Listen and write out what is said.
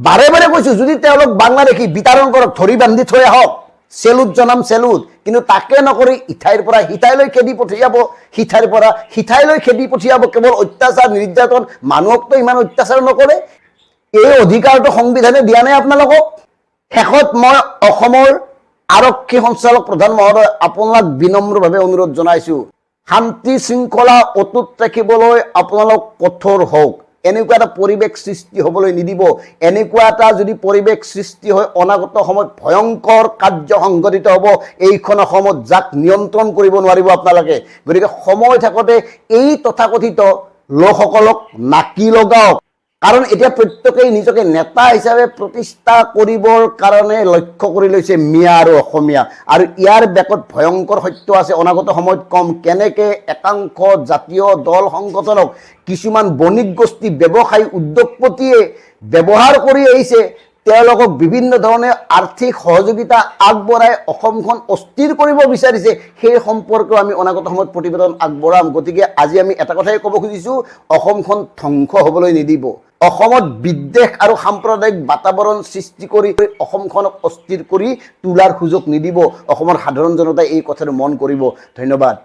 বাৰে বাৰে কৈছো যদি তেওঁলোক বাংলাদেশী বিতৰণ কৰক, ধৰি বান্ধি থৈ আহক, চেলুট জনাম চেলুট, কিন্তু তাকে নকৰি ইঠাইৰ পৰা সিঠাইলৈ খেদি পঠিয়াব, সিঠাইৰ পৰা সিঠাইলৈ খেদি পঠিয়াব, কেৱল অত্যাচাৰ নিৰ্যাতন। মানুহকতো ইমান অত্যাচাৰ নকৰে। এই অধিকাৰটো সংবিধানে দিয়া নাই আপোনালোকক। শেষত মই অসমৰ আৰক্ষী সঞ্চালক প্ৰধান মহোদয় আপোনাক বিনম্ৰভাৱে অনুৰোধ জনাইছো, শান্তি শৃংখলা অটুট ৰাখিবলৈ আপোনালোক কঠোৰ হওক। এনেকুৱা এটা পৰিৱেশ সৃষ্টি হ'বলৈ নিদিব। এনেকুৱা এটা যদি পৰিৱেশ সৃষ্টি হয় অনাগত সময়ত ভয়ংকৰ কাৰ্য সংঘটিত হ'ব এইখন অসমত, যাক নিয়ন্ত্ৰণ কৰিব নোৱাৰিব আপোনালোকে। গতিকে সময় থাকোঁতে এই তথাকথিত লোকসকলক নাকি লগাওক, কাৰণ এতিয়া প্ৰত্যেকেই নিজকে নেতা হিচাপে প্ৰতিষ্ঠা কৰিবৰ কাৰণে লক্ষ্য কৰি লৈছে মিয়া আৰু অসমীয়া। আৰু ইয়াৰ বেকত ভয়ংকৰ সত্য আছে, অনাগত সময়ত কম কেনেকে একাংশ জাতীয় দল সংগঠনক কিছুমান বণিক গোষ্ঠী, ব্যৱসায়ী, উদ্যোগপতিয়ে ব্যৱহাৰ কৰি আহিছে। তেওঁলোকক বিভিন্ন ধৰণে আৰ্থিক সহযোগিতা আগবঢ়াই অসমখন অস্থিৰ কৰিব বিচাৰিছে। সেই সম্পৰ্কেও আমি অনাগত সময়ত প্ৰতিবেদন আগবঢ়াম। গতিকে আজি আমি এটা কথাই ক'ব খুজিছোঁ, অসমখন ধ্বংস হ'বলৈ নিদিব। অসমত বিদ্বেষ আৰু সাম্প্ৰদায়িক বাতাবৰণ সৃষ্টি কৰি অসমখনক অস্থিৰ কৰি তোলাৰ সুযোগ নিদিব। অসমৰ সাধাৰণ জনতাই এই কথাটো মন কৰিব। ধন্যবাদ।